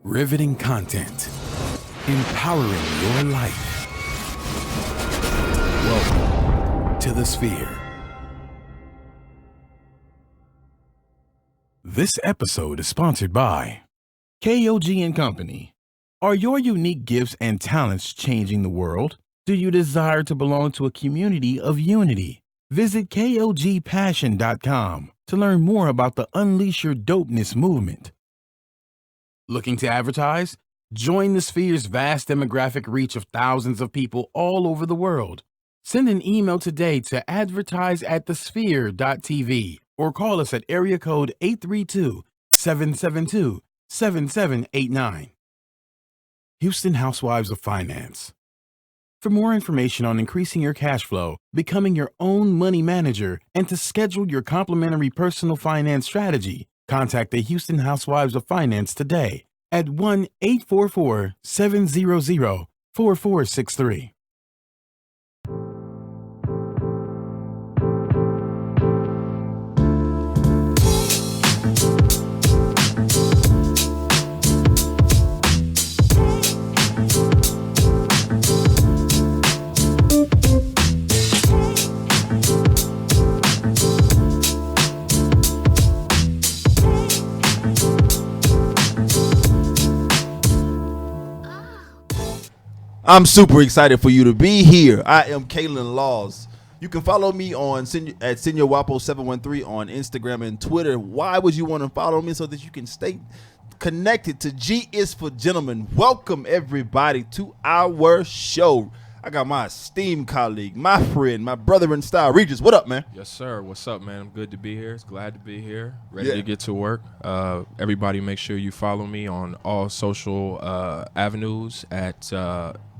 Riveting content. Empowering your life. Welcome to the Sphere. This episode is sponsored by KOG and Company. Are your unique gifts and talents changing the world? Do you desire to belong to a community of unity? Visit KOGpassion.com to learn more about the Unleash Your Dopeness movement. Looking to advertise? Join the Sphere's vast demographic reach of thousands of people all over the world. Send an email today to advertise@thesphere.tv or call us at area code 832-772-7789. Houston Housewives of Finance. For more information on increasing your cash flow, becoming your own money manager, and to schedule your complimentary personal finance strategy, contact the Houston Housewives of Finance today at 1-844-700-4463. I'm super excited for you to be here. I am Kalen Laws. You can follow me on at SeniorWapo713 on Instagram and Twitter. Why would you want to follow me? So that you can stay connected to G is for Gentlemen. Welcome everybody to our show. I got my esteemed colleague, my friend, my brother in style, Regis. What up, man? Yes, sir. What's up, man? I'm good to be here. It's glad to be here. Ready to get to work. Everybody make sure you follow me on all social avenues at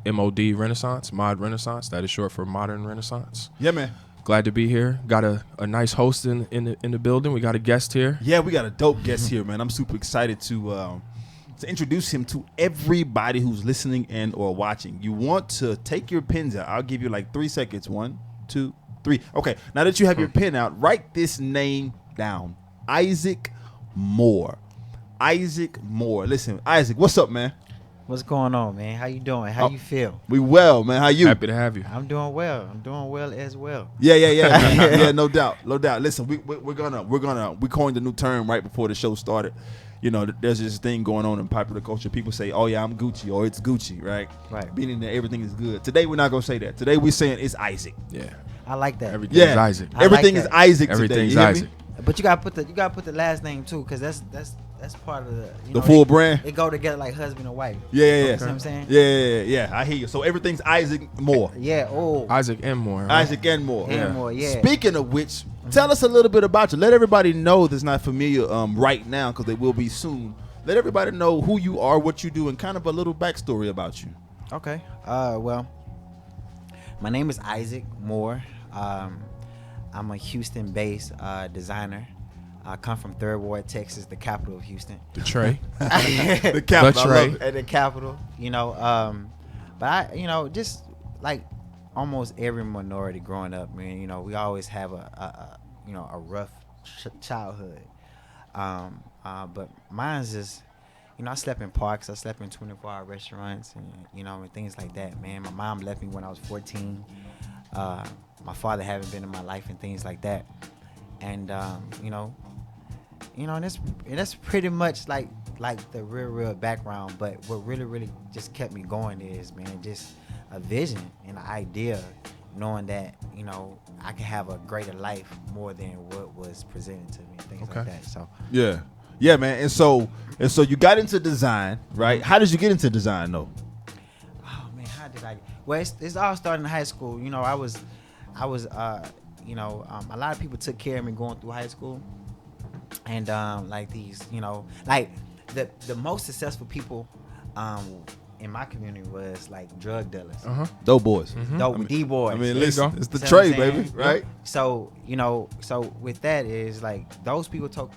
MOD Renaissance, Mod Renaissance. That is short for Modern Renaissance. Yeah, man. Glad to be here. Got a nice host in the building. We got a guest here. Yeah, we got a dope guest here, man. I'm super excited to introduce him to everybody who's listening and or watching. You want to take your pens out. I'll give you like 3 seconds. 1, 2, 3. Okay, now that you have your pen out, write this name down. Isaac Moore. Isaac Moore. Listen, Isaac, what's up, man? What's going on, man? How you doing? How you feel? We well, man. How you? Happy to have you. I'm doing well. I'm doing well as well. Yeah. Yeah, no doubt. Listen, we coined a new term right before the show started. You know, there's this thing going on in popular culture. People say, "Oh yeah, I'm Gucci," or "It's Gucci," right? Right. Meaning that everything is good. Today we're not gonna say that. Today we're saying it's Isaac. Yeah. I like that. Everything is Isaac. Everything is Isaac today. Everything's You hear Isaac. me? But you gotta put the last name too, because that's part of The full brand. It go together like husband and wife. Yeah. You know what I'm saying? Yeah. I hear you. So everything's Isaac Moore. Yeah. Oh. Isaac and Moore. Right? Isaac and Moore. And more. Yeah. Speaking of which, tell us a little bit about you. Let everybody know that's not familiar right now, because they will be soon. Let everybody know who you are, what you do, and kind of a little backstory about you. Okay. Well, my name is Isaac Moore. I'm a Houston-based designer. I come from Third Ward, Texas, the capital of Houston. The Trey. The capital. I love it. At the capital, but I, just like almost every minority growing up, man, we always have a rough childhood. But mine's just, I slept in parks, I slept in 24-hour restaurants, and things like that, man. My mom left me when I was 14. My father haven't been in my life and things like that, and and that's pretty much like the real background. But what really just kept me going is, man, just a vision and an idea, knowing that I can have a greater life more than what was presented to me and things like that. So yeah, man. And so you got into design, right? How did you get into design though? Oh man, how did I? Well, it's all starting in high school. I was a lot of people took care of me going through high school. And like these, like the most successful people in my community was like drug dealers. Dope boys. Dope D-boys. I mean, listen, it's the Trey, baby, right? So, so with that is like those people took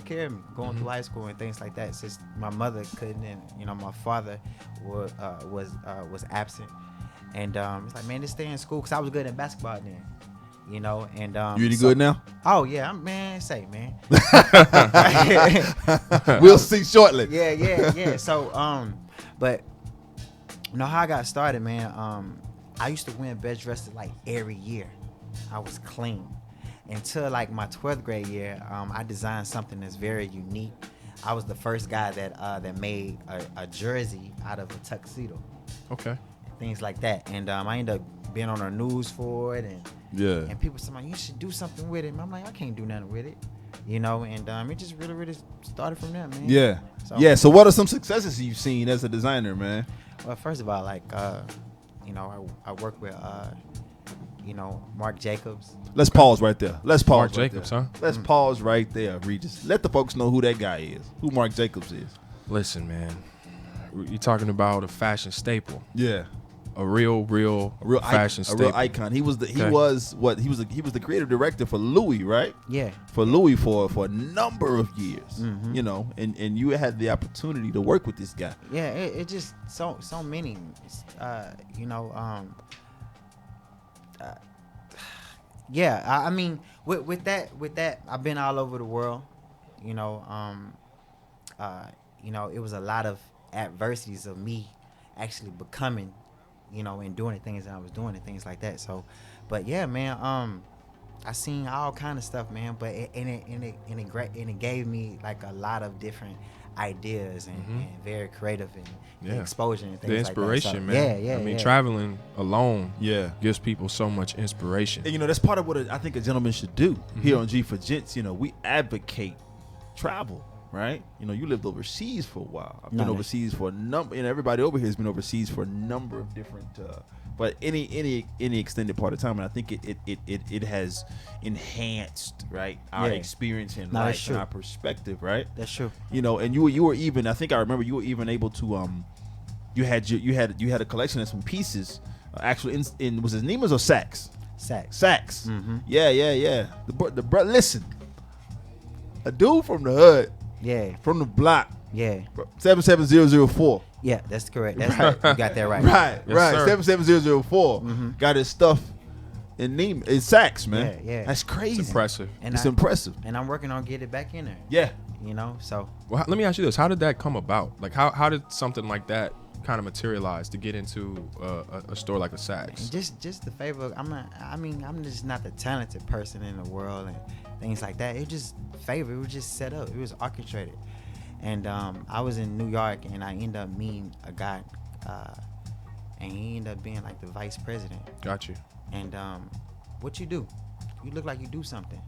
care of me going through high school and things like that. Since my mother couldn't, and my father was absent. And it's like, man, just stay in school, because I was good at basketball then. You know, and You any good now? Oh yeah, man. Say, man. We'll see shortly. Yeah. So, but you know how I got started, man. I used to win best dressed like every year. I was clean until like my 12th grade year. I designed something that's very unique. I was the first guy that made a jersey out of a tuxedo. Okay. Things like that, and I ended up being on the news for it, and people said, "You should do something with it." And I'm like, I can't do nothing with it, you know. And it just really started from there, man. Yeah. So what are some successes you've seen as a designer, man? Well, first of all, like you know, I work with you know, Marc Jacobs. Let's pause right there. Marc Jacobs, huh? Let's pause right there, Regis. Let the folks know who that guy is. Who Marc Jacobs is. Listen, man. You're talking about a fashion staple. Yeah. A real fashion staple. A real icon. He was the creative director for Louis, right? Yeah. For Louis for a number of years. You know, and you had the opportunity to work with this guy. Yeah, it just so many you know, yeah, I mean with that I've been all over the world, you know. You know, it was a lot of adversities of me actually becoming, you know, and doing the things that I was doing and things like that. So, but yeah, man, I seen all kind of stuff, man. But it gave me like a lot of different ideas and very creative and exposure and things the inspiration, like that. So, man. Yeah. I mean, traveling alone, gives people so much inspiration. And you know, that's part of what I think a gentleman should do here on G for Gents. You know, we advocate travel. Right, you know, you lived overseas for a while. I've been overseas for a number. You know, everybody over here has been overseas for a number of different, but any extended part of time. And I think it has enhanced, right, our experience in life and our perspective, right. That's true. You know, and you were even. I think I remember you were even able to you had a collection of some pieces. Actually, was it Neiman's or Saks? Saks. Yeah. The listen, a dude from the hood. Yeah. From the block. Yeah. 77004. Yeah, that's correct. That's right. You got that right. Right. Yes, 77004. Got his stuff in Neiman. It's Saks, man. Yeah. That's crazy. It's impressive. It's impressive. And I'm working on getting it back in there. Yeah. You know, so. Well, let me ask you this: how did that come about? Like, how did something like that kind of materialize to get into a store like a Saks? Just the favor. I'm just not the talented person in the world and things like that. It just favor. It was just set up. It was orchestrated. And I was in New York, and I ended up meeting a guy, and he ended up being like the vice president. Got you. And what you do? You look like you do something.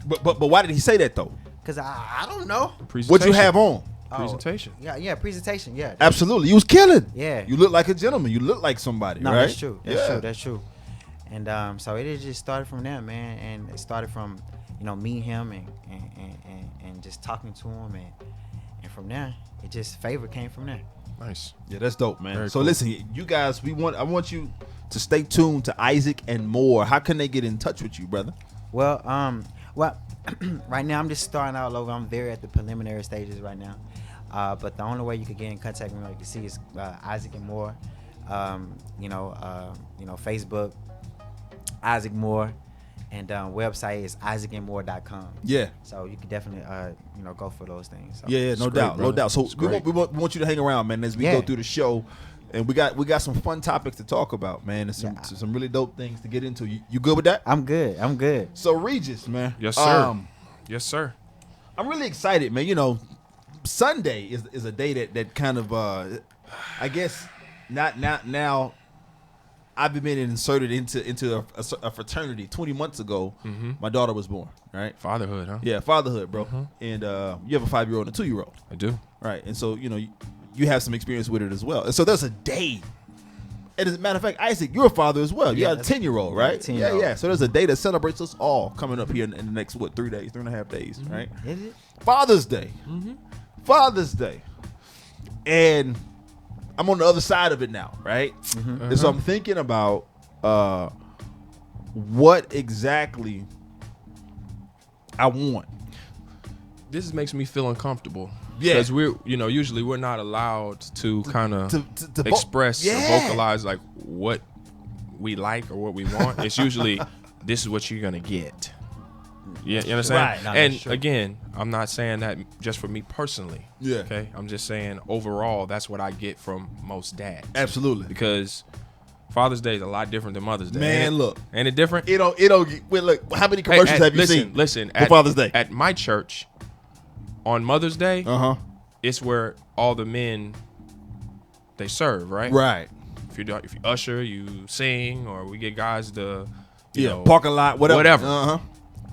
But why did he say that though? Cause I don't know. What you have on? Presentation. Yeah, presentation. Yeah. Absolutely, you was killing. Yeah. You look like a gentleman. You look like somebody. No, right? That's true. That's true. And so it just started from there, man. And it started from, you know, meeting him and just talking to him, and from there, it just favor came from there. Nice. Yeah, that's dope, man. Very so cool. Listen, you guys, I want you to stay tuned to Isaac and more. How can they get in touch with you, brother? Well, right now I'm just starting out over. I'm very at the preliminary stages right now. But the only way you could get in contact with me, like you see, is Isaac and More. You know, Facebook, Isaac Moore, and website is isaacandmore.com. Yeah. So you can definitely go for those things. So. Yeah, no doubt. So we want you to hang around, man, as we go through the show. And we got some fun topics to talk about, man. And some really dope things to get into. You good with that? I'm good. So Regis, man. Yes, sir. Yes, sir. I'm really excited, man. You know, Sunday is a day that kind of I guess not now. I've been inserted into a fraternity 20 months ago. My daughter was born, right? Fatherhood, huh? Yeah, fatherhood, bro. And you have a 5-year-old and a 2-year-old. I do. Right, and so you have some experience with it as well. And so there's a day. And as a matter of fact, Isaac, you're a father as well. You got a 10-year-old, right? 10-year-old. Yeah. So there's a day that celebrates us all coming up here in the next 3.5 days, right? Is it? Father's Day. Father's Day. And I'm on the other side of it now, right? And so I'm thinking about what exactly I want. This makes me feel uncomfortable. Yeah. Because usually we're not allowed to kind of express or Yeah. vocalize like what we like or what we want. It's usually this is what you're gonna get. Yeah, you understand? Right. No, And that's true. again, I'm not saying that just for me personally. Yeah. Okay. I'm just saying overall, that's what I get from most dads. Absolutely. Because Father's Day is a lot different than Mother's Day. Man, look. Ain't it different? It don't get, wait, look, how many commercials have you seen? Listen, for Father's Day? At my church, on Mother's Day, it's where all the men they serve, right? Right. If you usher, you sing, or we get guys to you know, parking lot, whatever.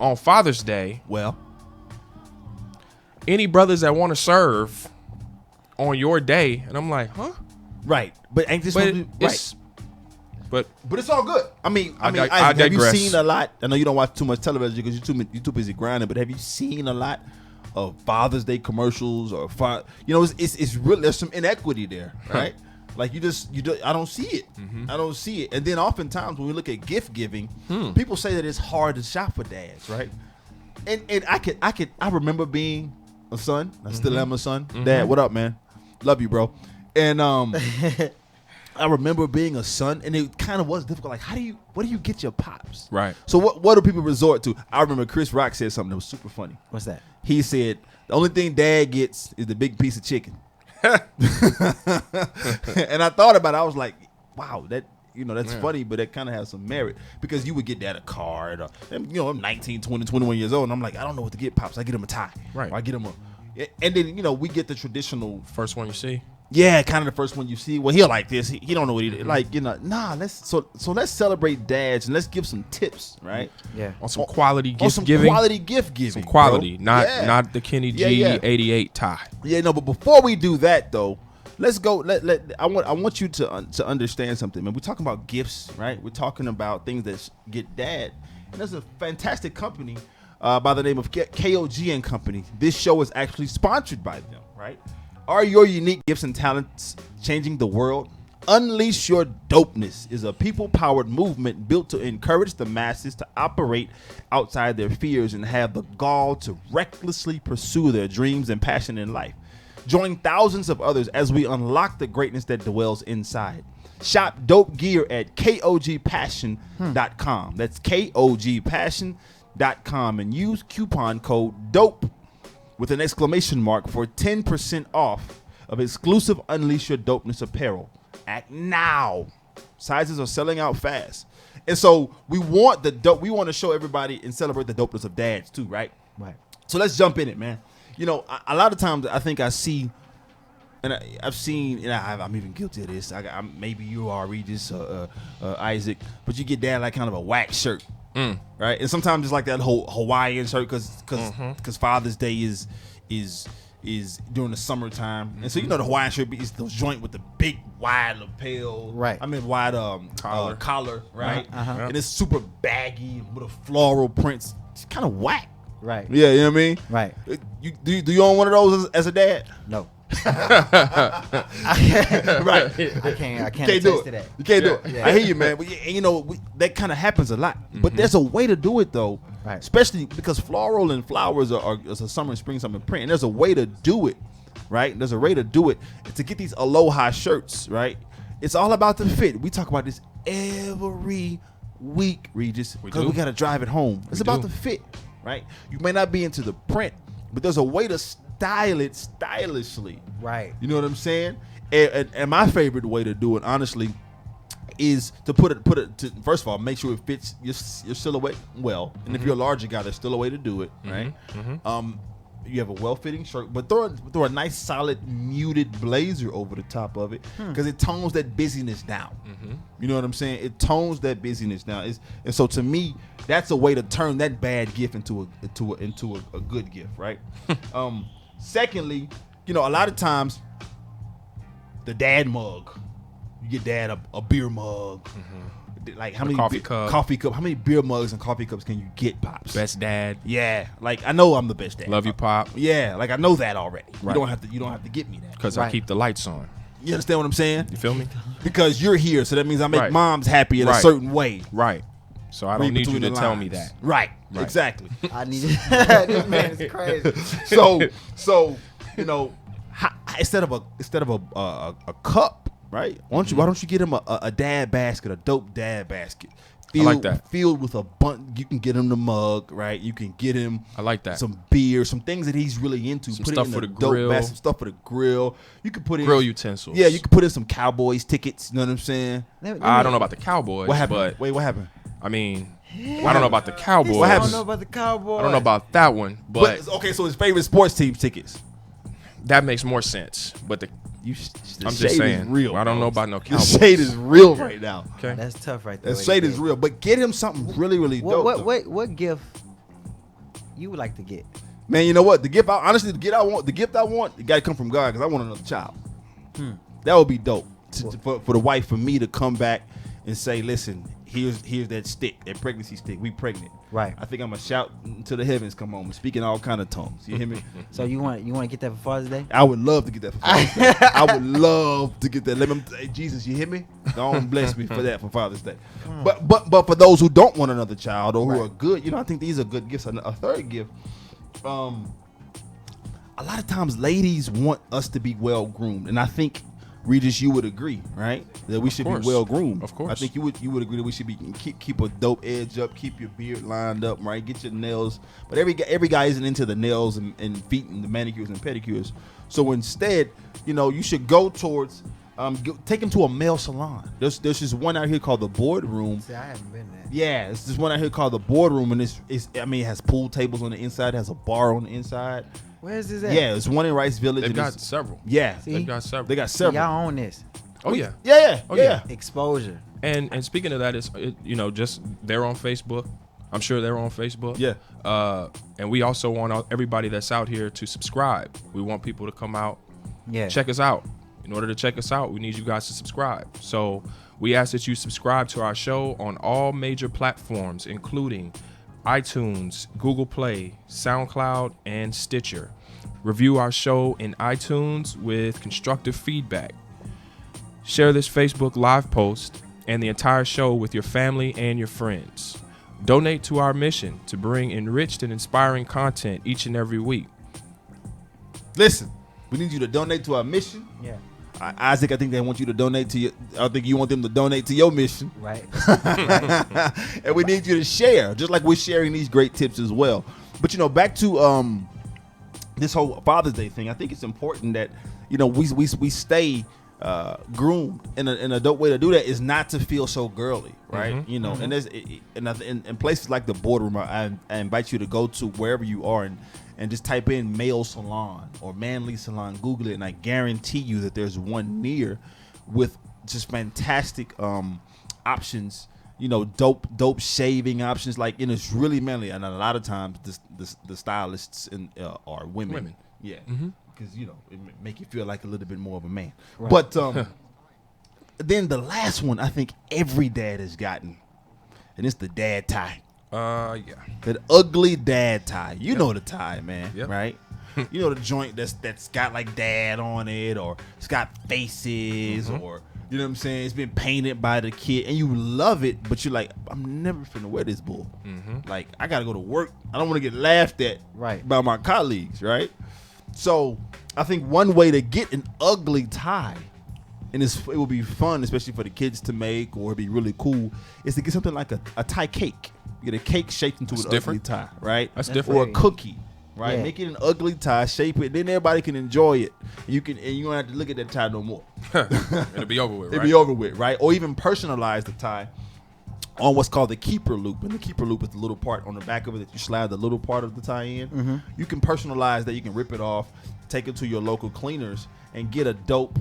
On Father's Day, Well, any brothers that want to serve on your day, and I'm like, huh? right. But ain't this But supposed to be, right? But But it's all good. I mean, I have you digress. seen a lot? I know you don't watch too much television because you're too busy grinding. But have you seen a lot of Father's Day commercials or it's really, there's some inequity there, right? Like I don't see it. I don't see it. And then oftentimes when we look at gift giving, people say that it's hard to shop for dads, right? And I remember being a son. I still am a son. Dad, what up, man? Love you, bro. And I remember being a son, and it kind of was difficult. Like, what do you get your pops? Right. So what do people resort to? I remember Chris Rock said something that was super funny. What's that? He said the only thing Dad gets is the big piece of chicken. And I thought about it. I was like, wow, that's funny, but that kind of has some merit because you would get Dad a card. I'm 19, 20, 21 years old, and I'm like, I don't know what to get pops. I get him a tie. Right. Or I get him and then we get the traditional. first one you see. Yeah, kind of the first one you see. Well, he'll like this. He don't know what he like. Let's celebrate dads and let's give some tips, right? Yeah. On some quality On gift some giving. quality gift giving. Some quality, bro. not the Kenny G Yeah. 88 tie. Yeah, no, but before we do that though, let's go. I want you to understand something, man. We're talking about gifts, right? We're talking about things that get dad, and there's a fantastic company by the name of KOG and Company. This show is actually sponsored by them, right? Are your unique gifts and talents changing the world? Unleash Your Dopeness is a people-powered movement built to encourage the masses to operate outside their fears and have the gall to recklessly pursue their dreams and passion in life. Join thousands of others as we unlock the greatness that dwells inside. Shop dope gear at KOGpassion.com. That's KOGpassion.com and use coupon code DOPE with an exclamation mark for 10% off of exclusive Unleash Your Dopeness apparel. Act now. Sizes are selling out fast. And so we want we want to show everybody and celebrate the dopeness of dads too, right? Right. So let's jump in it, man. A lot of times I think I see, and I've seen, and I'm even guilty of this. Maybe you are, Regis, Isaac, but you get dad like kind of a wax shirt. Right, and sometimes it's like that whole Hawaiian shirt because Father's Day is during the summertime, and so the Hawaiian shirt is those joint with the big wide lapel, right? I mean wide collar, right? Uh-huh. And it's super baggy with a floral prints. It's kind of whack, Right. Yeah, you know what I mean, Right. Do you own one of those as a dad? No. Right. I can't Can't do attest it. to that. You can't do it. Yeah. I hear you, man. But that kind of happens a lot. But there's a way to do it though, Right. especially because floral and flowers are a summer, spring, summer, print. And there's a way to do it, right? There's a way to do it to get these aloha shirts, right? It's all about the fit. We talk about this every week, Regis, because we got to drive it home. It's about the fit, right? You may not be into the print, but there's a way to style it stylishly. Right. You know what I'm saying? And my favorite way to do it, honestly, is to put it to, first of all, make sure it fits your silhouette well. And if you're a larger guy, there's still a way to do it, right? You have a well-fitting shirt, but throw a nice, solid, muted blazer over the top of it because it tones that busyness down. You know what I'm saying? It tones that busyness down. And so to me, that's a way to turn that bad gift into a good gift, right? Secondly, a lot of times the dad mug, you get dad a beer mug. Like how many coffee cup. How many beer mugs and coffee cups can you get, pops? Best dad. Yeah, like I know I'm the best dad. Love you, Pop. Yeah, like I know that already. Right. You don't have to get me that. Because I keep the lights on. You understand what I'm saying? You feel me? Because you're here, so that means I make Right. moms happy in a Right. certain way. Right. So I Read don't need you between to the tell lines. me that. Right. Right. Exactly. I need this man is crazy. So instead of a cup, right? Why don't you get him a dad basket, a dope dad basket? Filled, like that. Filled with a bunch. You can get him the mug, right? You can get him. I like that. Some beer, some things that he's really into. Some put stuff it in for a the dope grill. bag, some stuff for the grill. You could put in Grill utensils. Yeah, you could put in some Cowboys tickets. You know what I'm saying? I don't know about the Cowboys. What happened? But Wait, what happened? I mean, I don't know about the Cowboys. What I happened? don't know about the Cowboys. I don't know about that one, but Okay, so his favorite sports team tickets. that makes more sense. But the I'm just saying, real. I don't bro. know about no The Cowboys. shade is real right now. Okay. That's tough right there. That shade is real, but get him something really, really dope. What gift you would like to get? Man, you know what? The gift I want, it gotta come from God because I want another child. That would be dope for the wife, for me to come back and say, listen, here's that stick, that pregnancy stick. We pregnant. Right. I think I'm gonna shout to the heavens, come on, speaking all kind of tongues. You hear me? So you want to get that for Father's Day? I would love to get that for Father's Day. I would love to get that. Let me, hey, Jesus, you hear me? Don't bless me for that for Father's Day. But for those who don't want another child or who are good, I think these are good gifts. A third gift. A lot of times ladies want us to be well groomed, and I think Regis, you would agree, right? That we should be well groomed. Of course. I think you would agree that we should be keep a dope edge up, keep your beard lined up, right? Get your nails. But every guy isn't into the nails and feet and the manicures and pedicures. So instead, you should go towards take him to a male salon. There's this one out here called the Boardroom. See, I haven't been there. Yeah, it's this one out here called the Boardroom, and it has pool tables on the inside, has a bar on the inside. Where is this at? Yeah, it's one in Rice Village. They've and got it's- several. Yeah, See? They've got several. they got several. Y'all own this. Oh yeah. Yeah. Oh, yeah. Exposure. And speaking of that, just they're on Facebook. I'm sure they're on Facebook. Yeah. And we also want everybody that's out here to subscribe. We want people to come out, Yeah. check us out. In order to check us out, we need you guys to subscribe. So we ask that you subscribe to our show on all major platforms, including iTunes, Google Play, SoundCloud, and Stitcher. Review our show in iTunes with constructive feedback. Share this Facebook Live post and the entire show with your family and your friends. Donate to our mission to bring enriched and inspiring content each and every week. Listen, we need you to donate to our mission. Yeah. Isaac, I think they want you to donate to I think you want them to donate to your mission. Right. And we need you to share, just like we're sharing these great tips as well. But back to this whole Father's Day thing, I think it's important that we stay groomed, and a dope way to do that is not to feel so girly, right? And there's in places like the Boardroom, I invite you to go to wherever you are and just type in male salon or manly salon, Google it, and I guarantee you that there's one near with just fantastic options, dope shaving options, it's really manly, and a lot of times the stylists are women. Yeah. Because it make you feel like a little bit more of a man. Right. But then the last one I think every dad has gotten, and it's the dad tie. Yeah. That ugly dad tie. You know the tie, man. Yep. Right? You know the joint that's got like dad on it, or it's got faces, or you know what I'm saying? It's been painted by the kid, and you love it, but you're like, I'm never finna wear this bull. Like, I gotta go to work. I don't want to get laughed at by my colleagues, right? So I think one way to get an ugly tie, and it will be fun, especially for the kids to make, or it'd be really cool, is to get something like a tie cake. Get a cake shaped into an ugly tie, right? That's different. Or a cookie, right? Yeah. Make it an ugly tie, shape it, then everybody can enjoy it. You don't have to look at that tie no more. It'll be over with, right? It'll be over with, right? Or even personalize the tie on what's called the keeper loop. And the keeper loop is the little part on the back of it that you slide the little part of the tie in. You can personalize that. You can rip it off, take it to your local cleaners, and get a dope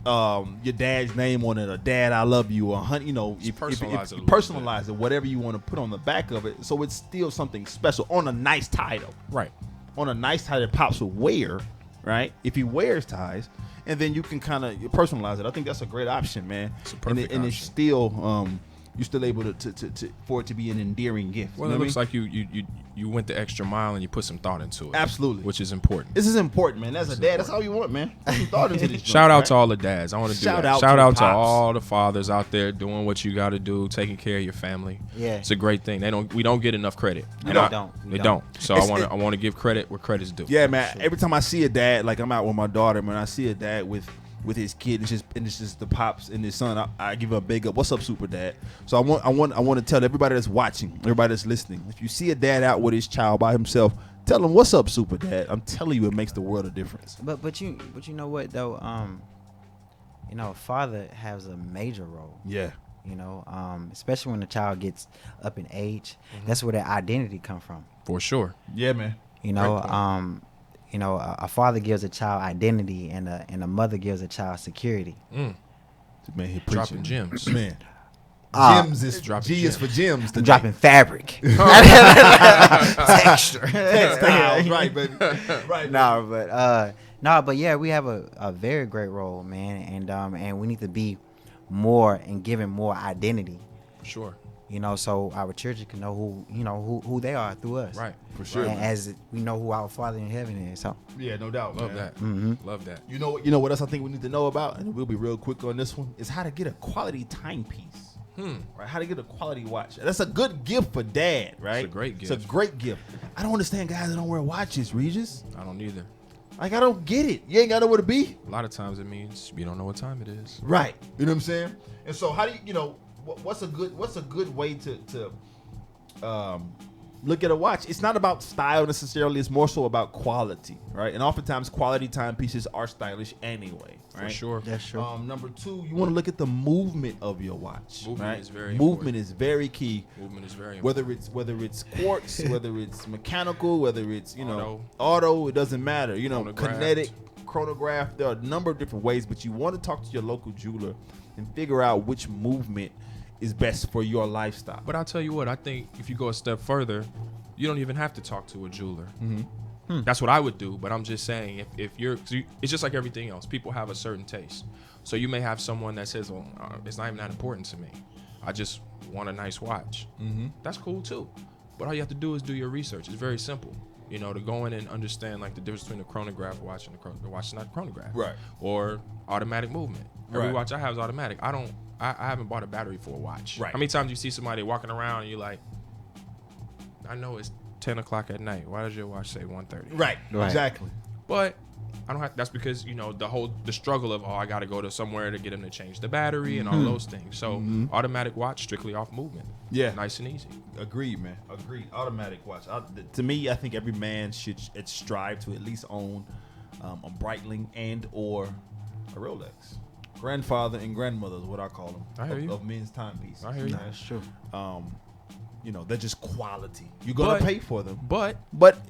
your dad's name on it, or dad I love you, or honey, personalize it, whatever you want to put on the back of it, so it's still something special on a nice tie though. Right. On a nice tie that Pops will wear, right? If he wears ties, and then you can kind of personalize it. I think that's a great option, man. It's a perfect option. And it's still you're still able to for it to be an endearing gift. Well, it looks like you went the extra mile and you put some thought into it. Absolutely. Which is important. This is important, man. As a dad, that's all you want, man. Put some thought into this. Shout out to all the dads. I want to do Shout that. out Shout to out the to pops. all the fathers out there doing what you got to do, taking care of your family. Yeah. It's a great thing. We don't get enough credit. We And don't. They don't. So I want to give credit where credit's due. Yeah, man. Every time I see a dad, like I'm out with my daughter, man, I see a dad with with his kid. It's just the pops and his son. I give him a big up. What's up, Super Dad? So I want to tell everybody that's watching, everybody that's listening, if you see a dad out with his child by himself, tell him, what's up, Super Dad. I'm telling you, it makes the world a difference. But you know what though? A father has a major role. Yeah. Especially when the child gets up in age. That's where their identity come from. For sure. Yeah, man. A father gives a child identity, and a mother gives a child security. Man, he Dropping gems. Man. Gems is dropping G is for gems. I'm dropping fabric. Texture. Textiles, right, baby. Right. But yeah, we have a very great role, man, and we need to be more and giving more identity. Sure. So our children can know who they are through us. Right. For sure. And as we know who our Father in heaven is. So yeah, no doubt. Love man. that. Mm-hmm. Love that. You know what else I think we need to know about, and we'll be real quick on this one, is how to get a quality timepiece. Right? How to get a quality watch. That's a good gift for dad, right? It's a great gift. It's a great gift. I don't understand guys that don't wear watches, Regis. I don't either. Like, I don't get it. You ain't got nowhere to be. A lot of times it means you don't know what time it is. Right. You know what I'm saying? And so how do what's a good way to look at a watch? It's not about style necessarily. It's more so about quality, right? And oftentimes quality timepieces are stylish anyway, right? For sure. that's true. Number two, you want to look at the movement of your watch. Movement right? is very Movement important. is very key. Movement is very important. Whether it's quartz, whether it's mechanical, whether it's Auto. it doesn't matter. Chronographed. Kinetic, chronograph. There are a number of different ways, but you want to talk to your local jeweler and figure out which movement is best for your lifestyle. But I'll tell you what, I think if you go a step further, you don't even have to talk to a jeweler. That's what I would do, but I'm just saying, if you're, it's just like everything else. People have a certain taste. So you may have someone that says, well, it's not even that important to me. I just want a nice watch. That's cool too. But all you have to do is do your research. It's very simple. To go in and understand like the difference between a chronograph watch and the watch is not a chronograph. Right. Or automatic movement. Every Right. watch I have is automatic. I haven't bought a battery for a watch. Right. How many times you see somebody walking around and you're like, I know it's 10 o'clock at night. Why does your watch say 1:30? Right. Exactly. But I don't have. That's because the struggle of I got to go to somewhere to get them to change the battery and all those things. So automatic watch, strictly off movement. Yeah. Nice and easy. Agreed, man. Agreed. Automatic watch. To me, I think every man should strive to at least own a Breitling and or a Rolex. Grandfather and grandmother is what I call them. I hear you. Of men's timepieces. I hear you. That's true. They're just quality. You're gonna pay for them. But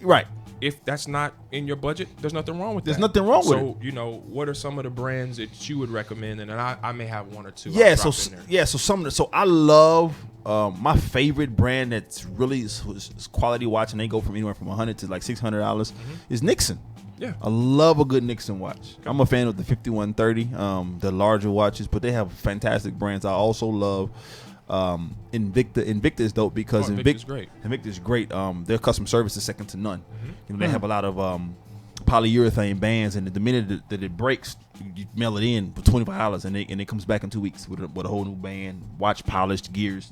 Right. if that's not in your budget, there's nothing wrong with that. There's nothing wrong with it. So, what are some of the brands that you would recommend? And then I may have one or two. Yeah, I'll drop in there. so I love my favorite brand that's really is quality watch, and they go from anywhere from $100 to like $600 is Nixon. Yeah. I love a good Nixon watch. I'm a fan of the 5130, the larger watches, but they have fantastic brands. I also love Invicta. Invicta is dope because Invicta's great. Invicta's great. Their customer service is second to none. They have a lot of polyurethane bands, and the minute that it breaks, you mail it in for $25, and it comes back in 2 weeks with a whole new band, watch polished, gears.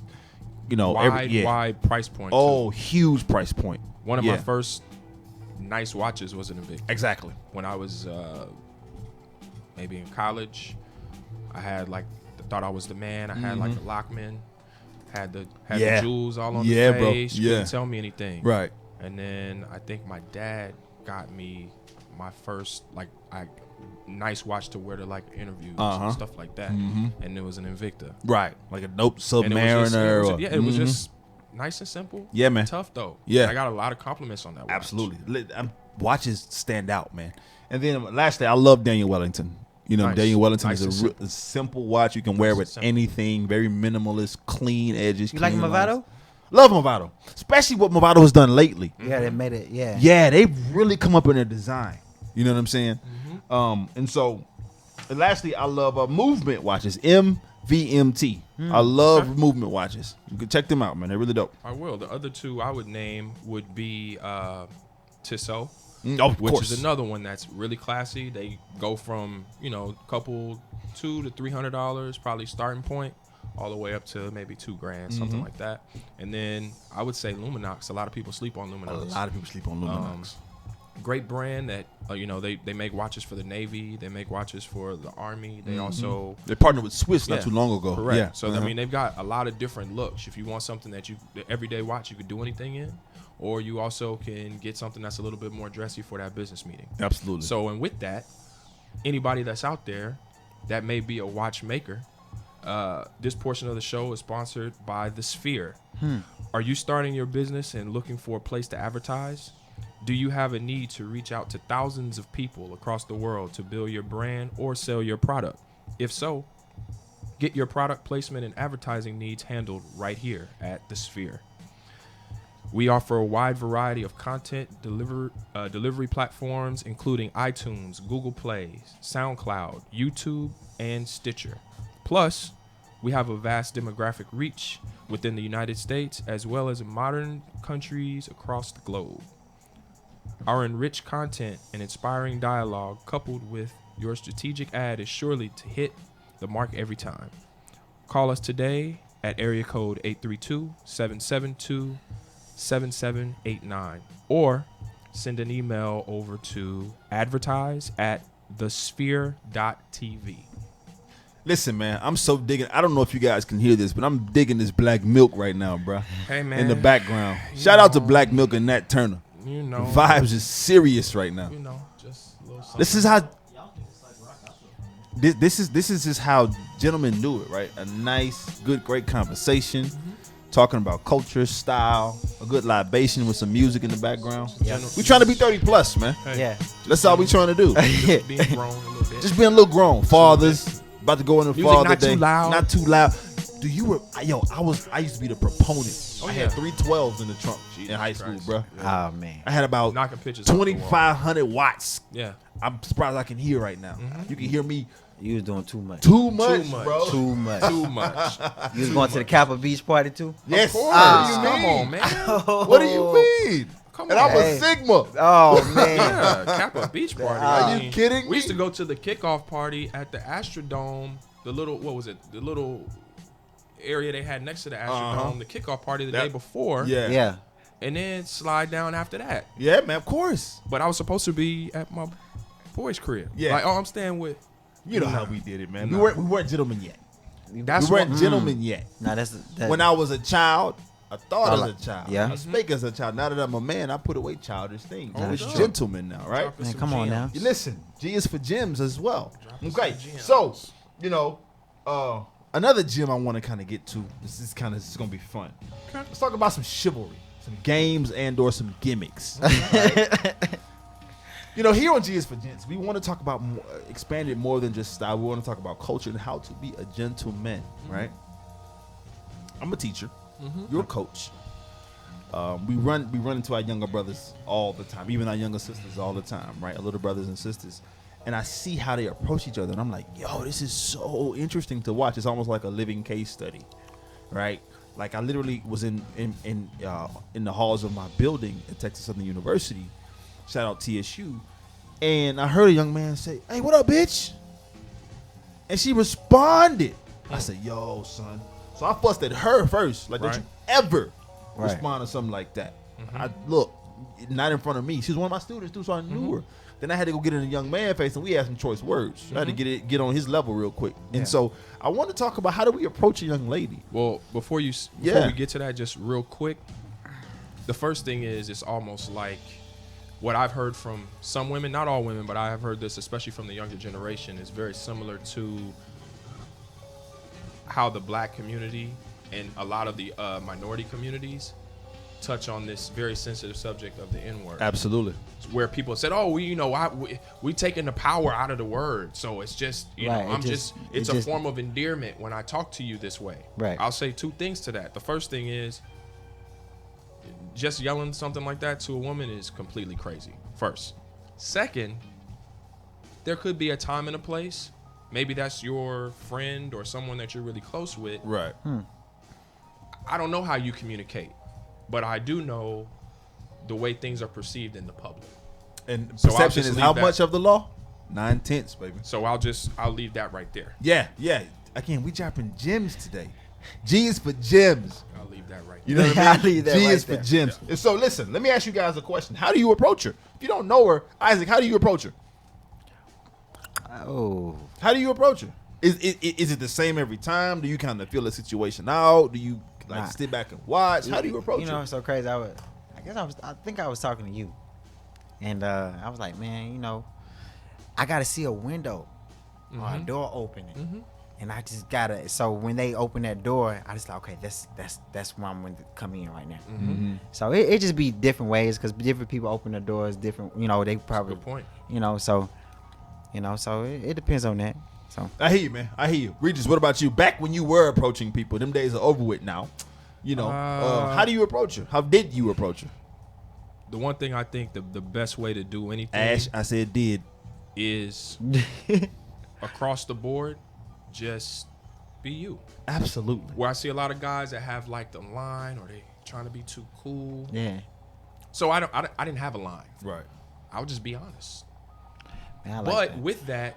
Wide price point. Oh, huge price point. One of my first nice watches was an Invicta. Exactly. When I was maybe in college, I had thought I was the man. I had the Lockman, had the jewels all on the face. Bro. Couldn't tell me anything. Right. And then I think my dad got me my first nice watch to wear to interviews and stuff like that. And it was an Invicta. Right. Like a dope Submariner. It was just nice and simple. Yeah, man. Tough though. Yeah. I got a lot of compliments on that watch. Absolutely. Watches stand out, man. And then lastly, I love Daniel Wellington. Nice. Daniel Wellington Nice is and a simple watch you can wear with anything. Very minimalist, clean edges. You like clean Movado? lines. Love Movado, especially what Movado has done lately. Yeah, they made it. Yeah. Yeah, they've really come up in their design. You know what I'm saying? And so, and lastly, I love movement watches. MVMT. I love movement watches. You can check them out, man. They're really dope. I will. The other two I would name would be Tissot. Of which course. is another one that's really classy. They go from couple $200 to $300 probably starting point, all the way up to maybe $2,000, something like that. And then I would say Luminox. A lot of people sleep on Luminox. A lot of people sleep on Luminox. great brand that they make watches for the Navy, they make watches for the Army. They also They partnered with Swiss not too long ago. Correct. Yeah. So I mean, they've got a lot of different looks. If you want something the everyday watch you could do anything in, or you also can get something that's a little bit more dressy for that business meeting. Absolutely. So, and with that, anybody that's out there that may be a watchmaker, this portion of the show is sponsored by The Sphere. Are you starting your business and looking for a place to advertise? Do you have a need to reach out to thousands of people across the world to build your brand or sell your product? If so, get your product placement and advertising needs handled right here at The Sphere. We offer a wide variety of content delivery platforms, including iTunes, Google Play, SoundCloud, YouTube, and Stitcher. Plus, we have a vast demographic reach within the United States as well as modern countries across the globe. Our enriched content and inspiring dialogue coupled with your strategic ad is surely to hit the mark every time. Call us today at area code 832-772-7789 or send an email over to advertise@thesphere.tv. Listen, man, I'm so digging. I don't know if you guys can hear this, but I'm digging this Black Milk right now, bro. Hey, man. In the background. Shout out to Black Milk and Nat Turner. You The know, vibes is serious right now. just a little something. This is how. This is just how gentlemen do it, right? A nice, good, great conversation, talking about culture, style, a good libation with some music in the background. Yeah. We trying to be 30 plus, man. Hey, Yeah. That's all we trying to do. being grown a little bit. Just being a little grown. Fathers, about to go into Music Father not too Day. loud. Not too loud. Do you? I used to be the proponent. Oh, I yeah. had 312s in the trunk in high school, Christ. bro. Oh man. I had about Knocking pictures off the wall. 2,500 watts. Yeah. I'm surprised I can hear right now. You can hear me You was doing too much. too much, much. bro. Too much. Too much. You was going to the Kappa Beach party too? Yes. Of course. What do you Come mean? on, man. What do you mean? Come And on. I'm a Hey. Sigma. Oh man. Yeah, Kappa Beach Party. Are you kidding We used me? to go to the kickoff party at the Astrodome, the little, what was it? The little area they had next to the Astrodome, the kickoff party the day before. Yeah. Yeah. And then slide down after that. Yeah, man, of course. But I was supposed to be at my boy's crib. Yeah. Like, oh, I'm staying with. You know how we did it, man. Nah. We weren't gentlemen yet. That's we weren't what, gentlemen yet. Nah, that's When I was a child, I thought I as like- a child. yeah. I spake as a child. Now that I'm a man, I put away childish things. Oh, It's sure. gentlemen now, right? Dropping Man, some come on now. gems. You listen, G is for gems as well. Dropping Okay, some gems. so another gem I want to kind of get to. This is gonna be fun. Okay. Let's talk about some chivalry, some games, and/or some gimmicks. Here on G is for Gents, we want to talk about expand it more than just style. We want to talk about culture and how to be a gentleman, right? I'm a teacher. You're a coach. We run into our younger brothers all the time, even our younger sisters all the time, right? Our little brothers and sisters. And I see how they approach each other, and I'm like, yo, this is so interesting to watch. It's almost like a living case study, right? Like I literally was in the halls of my building at Texas Southern University. Shout out TSU. And I heard a young man say, "Hey, what up, bitch?" And she responded. I said, "Yo, son." So I fussed at her first. Like, Right. don't you ever Right. respond to something like that. I look, not in front of me. She was one of my students too, so I knew her. Then I had to go get in a young man face, and we had some choice words. I had to get on his level real quick. And so I want to talk about how do we approach a young lady. Well, before we get to that, just real quick, the first thing is it's almost like what I've heard from some women, not all women, but I have heard this, especially from the younger generation, is very similar to how the black community and a lot of the minority communities touch on this very sensitive subject of the N-word. Absolutely. Where people said, "Oh, we taking the power out of the word, so it's just Right, it's a form of endearment when I talk to you this way." Right. I'll say two things to that. The first thing is just yelling something like that to a woman is completely crazy. First, second, there could be a time and a place. Maybe that's your friend or someone that you're really close with. Right. I don't know how you communicate, but I do know the way things are perceived in the public. And So I'll perception just is leave how that. much of the law? 9/10, baby. So I'll leave that right there. Yeah. Again, we dropping gems today. G is for gems. I'll leave that right You there. know what I I'll mean? leave that G right is for there. gems. And so listen, let me ask you guys a question. How do you approach her? If you don't know her, Isaac, how do you approach her? Oh, How do you approach her? Is it the same every time? Do you kind of feel the situation out? Do you like sit back and watch? How do you approach You know, her? it's so crazy. I think I was talking to you, and I was like, man, you know, I gotta see a window or a door opening, and I just gotta. So when they open that door, I just like, okay, that's where I'm going to come in right now. So it just be different ways because different people open the doors different. You know, they probably Good point. You know, so it depends on that. So I hear you, man. I hear you. Regis, what about you? Back when you were approaching people, them days are over with now. You know, how do you approach her? How did you approach her? The one thing I think the best way to do anything Ash, I said did. is across the board, just be you. Absolutely. Where I see a lot of guys that have like the line or they trying to be too cool. yeah, So I didn't have a line. Right. I would just be honest. man, I like But that. with that,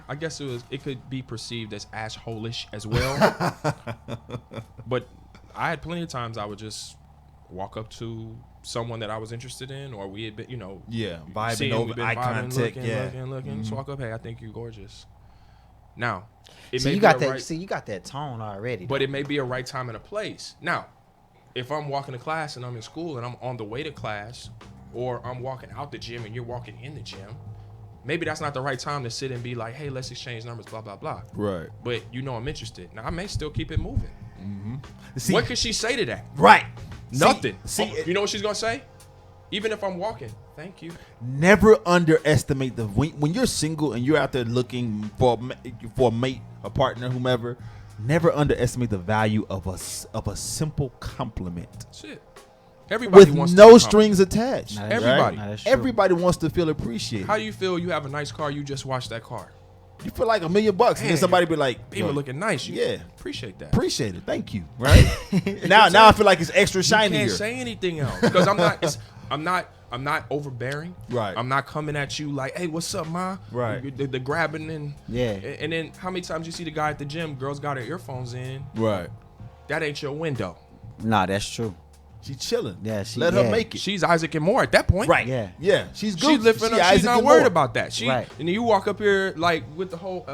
I guess it could be perceived as asshole-ish as well. But I had plenty of times I would just walk up to someone that I was interested in, or we had been, you know, Yeah, seeing, vibing over, we've been eye vibing, contact, looking. Just walk up, hey, I think you're gorgeous. Now, it See, may you be got a that. right, See, you got that tone already. but it may be a right time and a place. Now, if I'm walking to class and I'm in school and I'm on the way to class, or I'm walking out the gym and you're walking in the gym, maybe that's not the right time to sit and be like, hey, let's exchange numbers, blah, blah, blah. Right. But you know I'm interested. Now, I may still keep it moving. See, What could she say to that? right. Nothing. See, You know what she's going to say? Even if I'm walking, thank you. never underestimate when you're single and you're out there looking for a mate, a partner, whomever. Never underestimate the value of a simple compliment Shit. Everybody with wants to no be strings attached. Nah, that's Everybody. Nah, that's true. Everybody wants to feel appreciated. How do you feel you have a nice car, you just washed that car? You feel like $1 million, and then Man, somebody be like, People "Yo, looking nice. You yeah. appreciate that. appreciate it, thank you." Right now I feel like it's extra You shiny can't here. say anything else because I'm not overbearing. Right. I'm not coming at you like, hey, what's up, ma? Right. The grabbing and Yeah. And then how many times you see the guy at the gym? Girls got her earphones in. Right. That ain't your window. Nah, that's true. She's chilling. Yeah, Let her yeah. make it. She's Isaac and Moore at that point. Right. Yeah. Yeah. She's good. She's lifting up. She's Isaac not and worried Moore. about that. Right. And then you walk up here like with the whole.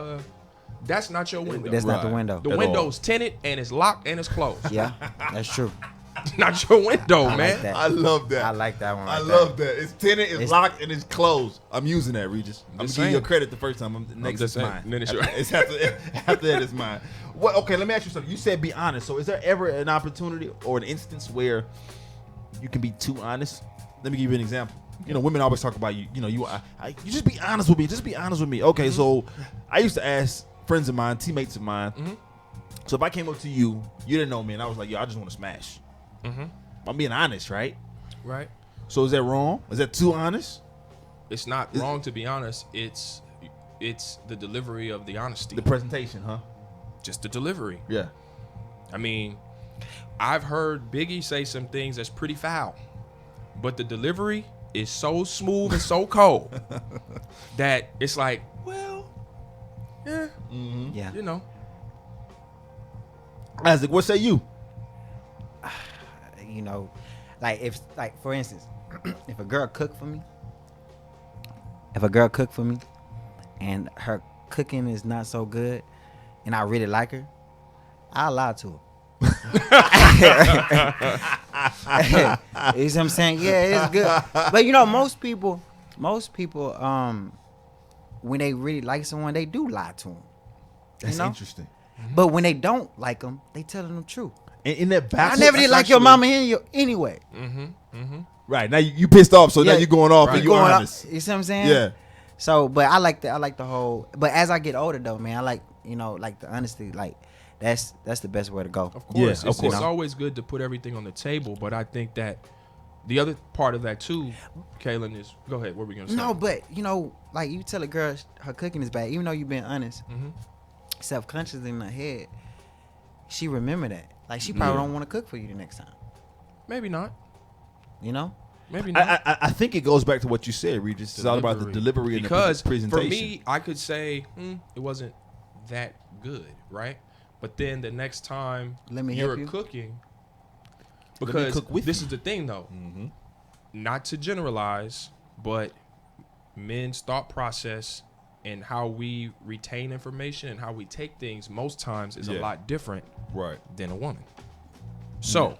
That's not your window. That's not the Right. window. The at window's tinted and it's locked and it's closed. Yeah, that's true. Not your window, I man. like that. I love that. I like that one. I right love there. that. It's tinted, it's locked, and it's closed. I'm using that, Regis. I'm gonna Just give you your saying. credit the first time. Next just is saying. mine. Then it's yours. It's after that is mine. Well, okay, let me ask you something. You said be honest. So is there ever an opportunity or an instance where you can be too honest? Let me give you an example. You know, women always talk about you. You know, you just be honest with me. Just be honest with me. Okay, so I used to ask friends of mine, teammates of mine. So if I came up to you, you didn't know me, and I was like, yo, I just want to smash. I'm being honest, right? Right. So is that wrong? Is that too honest? It's not wrong to be honest. It's the delivery of the honesty. The presentation, huh? Just the delivery. Yeah. I mean, I've heard Biggie say some things that's pretty foul, but the delivery is so smooth and so cold that it's like, well, yeah, Yeah. you know. Isaac, what say you? You know, like for instance, if a girl cook for me, and her cooking is not so good, and I really like her, I'll lie to her. You see what I'm saying? Yeah, it's good. But you know, most people, when they really like someone, they do lie to them. That's know? interesting. But when they don't like them, they telling them the truth. And in that I backwards, never did like your mama anyway. Right now you pissed off, so now Yeah. you're going off and Right. you're Going up- honest. You see what I'm saying? Yeah. So, but I like the whole. But as I get older, though, man, I like like the honesty. Like that's the best way to go. Of Yeah, course, of course. it's always good to put everything on the table, but I think that the other part of that too, Kaylin, is go ahead. What were we gonna say? No, but like you tell a girl her cooking is bad, even though you've been honest, self-conscious in her head, she remember that. Like she probably don't want to cook for you the next time. maybe not. You know? Maybe not. I think it goes back to what you said, Regis. It's all about the delivery and because the presentation. for me, I could say it wasn't that good, right? But then the next time Let me you're help you. cooking, me because cook with this you. is the thing though. not to generalize, but men's thought process and how we retain information and how we take things most times is a lot different than a woman. So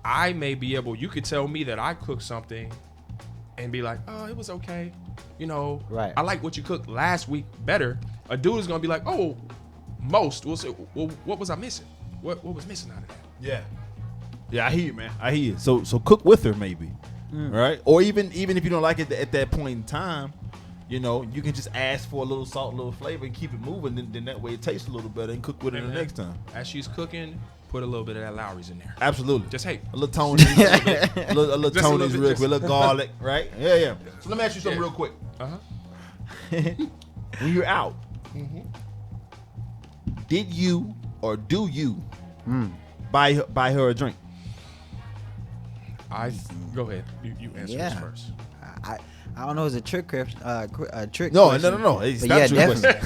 I may be able, you could tell me that I cooked something and be like, oh, it was okay. You know, I like what you cooked last week better. A dude is going to be like, oh, we'll say, well, what was I missing? What was missing out of that? Yeah. Yeah, I hear you, man. I hear you. So cook with her maybe, right? Or even if you don't like it at that point in time, you know, you can just ask for a little salt, a little flavor, and keep it moving. Then that way it tastes a little better, and cook with it the next time. As she's cooking, put a little bit of that Lowry's in there. Absolutely. Just hey, a little Tony's, a little Tony's real quick, a little garlic, right? Yeah. So let me ask you something real quick. When you're out, did you or do you buy her a drink? Go ahead. You answer this first. I don't know. It's a trick question. No. It's not a trick question.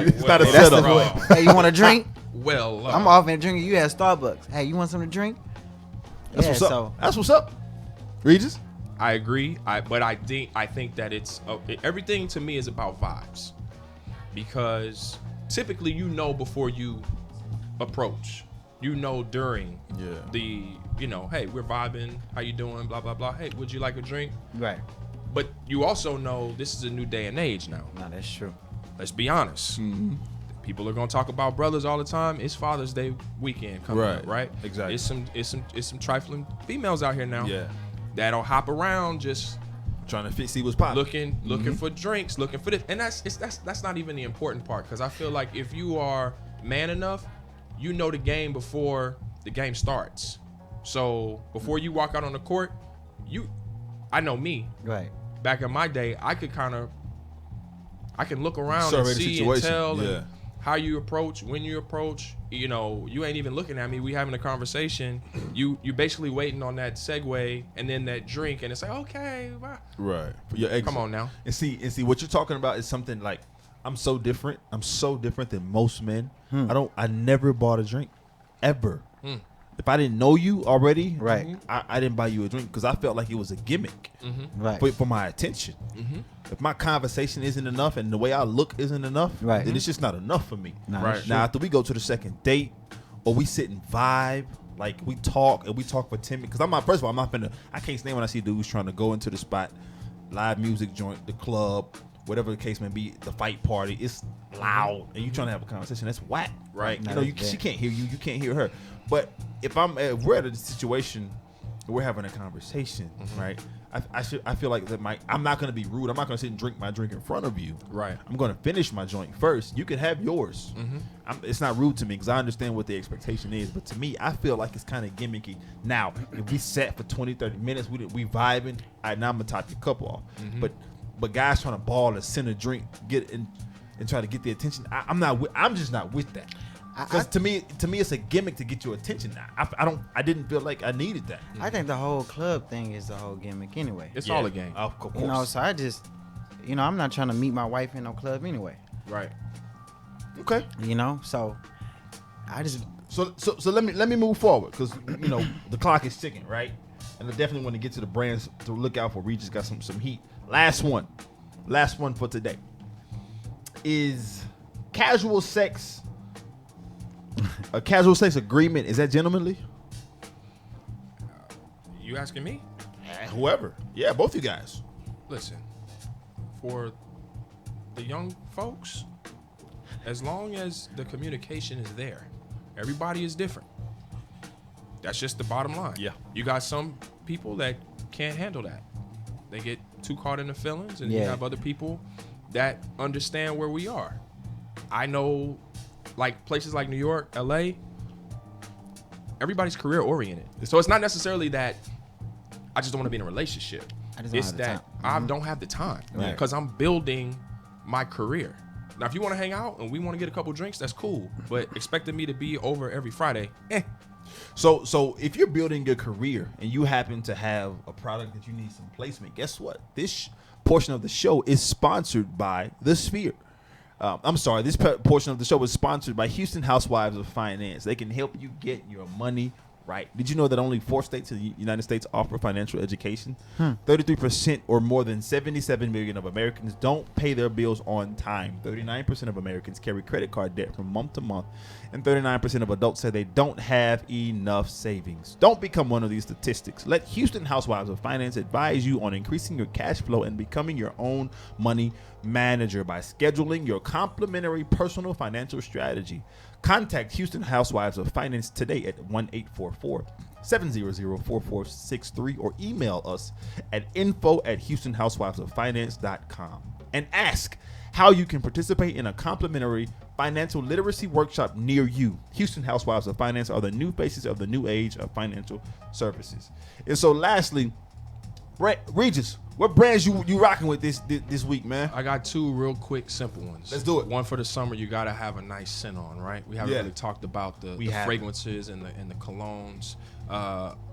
It's not a setup. Hey, you want a drink? Well, I'm offering a drink. You at Starbucks. Hey, you want something to drink? That's what's up. That's what's up. Regis? I agree. But I think that it's everything to me is about vibes, because typically you know before you approach, you know during the hey, we're vibing, how you doing, blah blah blah. Hey, would you like a drink? Right. But you also know this is a new day and age now. No, that's true. Let's be honest. People are gonna talk about brothers all the time. It's Father's Day weekend coming up, right? Exactly. It's some trifling females out here now. Yeah. That'll hop around just trying to see what's popping. Looking for drinks, looking for this. And that's not even the important part, because I feel like if you are man enough, you know the game before the game starts. So before you walk out on the court, I know me. Right. Back in my day, I can look around and see and tell and how you approach, when you approach. You know, you ain't even looking at me. We having a conversation. You basically waiting on that segue and then that drink, and it's like, okay, wow. Right. For your exit. Come on now. And see what you're talking about is something like, I'm so different. I'm so different than most men. I never bought a drink, ever. If I didn't know you already, I didn't buy you a drink because I felt like it was a gimmick for my attention. If my conversation isn't enough and the way I look isn't enough, then it's just not enough for me. No, Now, after we go to the second date or we sit and vibe, like we talk for 10 minutes. Because first of all, I can't stand when I see dudes trying to go into the spot, live music joint, the club, whatever the case may be, the fight party, it's loud, and you trying to have a conversation. That's whack, right? No, She can't hear you can't hear her. But if we're at a situation where we're having a conversation, right? I feel like I'm not gonna be rude. I'm not gonna sit and drink my drink in front of you. Right. I'm gonna finish my joint first. You can have yours. It's not rude to me because I understand what the expectation is. But to me, I feel like it's kind of gimmicky. Now, if we sat for 20, 30 minutes, we vibing. Now I'm gonna top your cup off. But guys trying to ball and send a drink, get in and try to get the attention. I'm just not with that. Because to me, it's a gimmick to get your attention. I didn't feel like I needed that. I think the whole club thing is the whole gimmick anyway. It's all a game. Of course. You know, so I just, I'm not trying to meet my wife in no club anyway. Right. Okay. You know, so I just. So let me move forward because the clock is ticking, right? And I definitely want to get to the brands to look out for. Regis got some heat. Last one for today is casual sex. A casual sex agreement, is that gentlemanly? You asking me? Whoever. Yeah, both you guys. Listen, for the young folks, as long as the communication is there, everybody is different. That's just the bottom line. Yeah. You got some people that can't handle that. They get too caught in the feelings, and you have other people that understand where we are. I know, like places like New York, LA, everybody's career oriented. So it's not necessarily that I just don't want to be in a relationship. It's that I don't have the time because I'm building my career. Now, if you want to hang out and we want to get a couple drinks, that's cool. But expecting me to be over every Friday, So if you're building your career and you happen to have a product that you need some placement, guess what? This portion of the show is sponsored by The Sphere. This portion of the show is sponsored by Houston Housewives of Finance. They can help you get your money right? Did you know that only 4 states in the United States offer financial education? 33% or more than 77 million of Americans don't pay their bills on time. 39% of Americans carry credit card debt from month to month. And 39% of adults say they don't have enough savings. Don't become one of these statistics. Let Houston Housewives of Finance advise you on increasing your cash flow and becoming your own money manager by scheduling your complimentary personal financial strategy. Contact Houston Housewives of Finance today at 1-844-700-4463 or email us at info@houstonhousewivesoffinance.com and ask how you can participate in a complimentary financial literacy workshop near you. Houston Housewives of Finance are the new faces of the new age of financial services. And so lastly, Regis, what brands you rocking with this week, man? I got 2 real quick, simple ones. Let's do it. One for the summer, you gotta have a nice scent on, right? We haven't really talked about the fragrances and the colognes.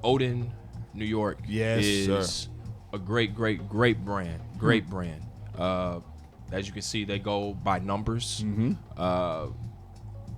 Odin, New York, is a great brand. Great brand. As you can see, they go by numbers.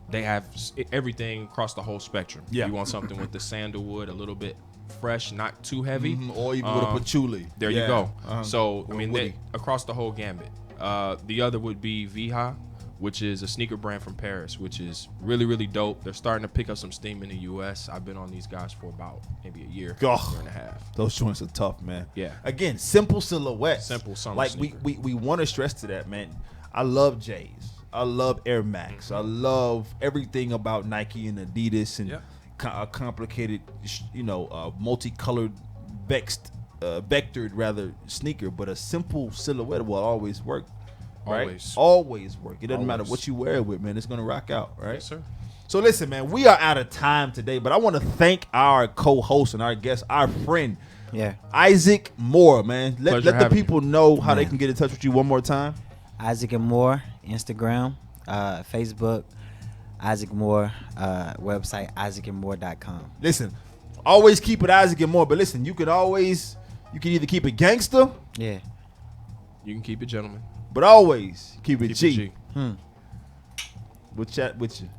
They have everything across the whole spectrum. Yeah. You want something with the sandalwood, a little bit fresh, not too heavy, or even with a patchouli. There you go. So I Or mean, woody. across the whole gambit. The other would be Viha, which is a sneaker brand from Paris, which is really, really dope. They're starting to pick up some steam in the U.S. I've been on these guys for about maybe a year and a half. Those joints are tough, man. Yeah. Again, simple silhouettes. Simple summer Like sneaker. we want to stress to that, man. I love J's. I love Air Max. I love everything about Nike and Adidas and a complicated, multicolored, vectored rather sneaker, but a simple silhouette will always work. Right? Always work. It doesn't matter what you wear it with, man. It's gonna rock out, right? Yes, sir. So listen, man, we are out of time today, but I want to thank our co-host and our guest, our friend, Isaac Moore, man. Let the people know how they can get in touch with you one more time. Isaac and Moore, Instagram, Facebook, Isaac Moore, website isaacandmore.com. Listen, always keep it Isaac and Moore, but listen, you can either keep it gangster, Yeah. You can keep it, gentlemen. but always keep it G. G. We'll chat with you.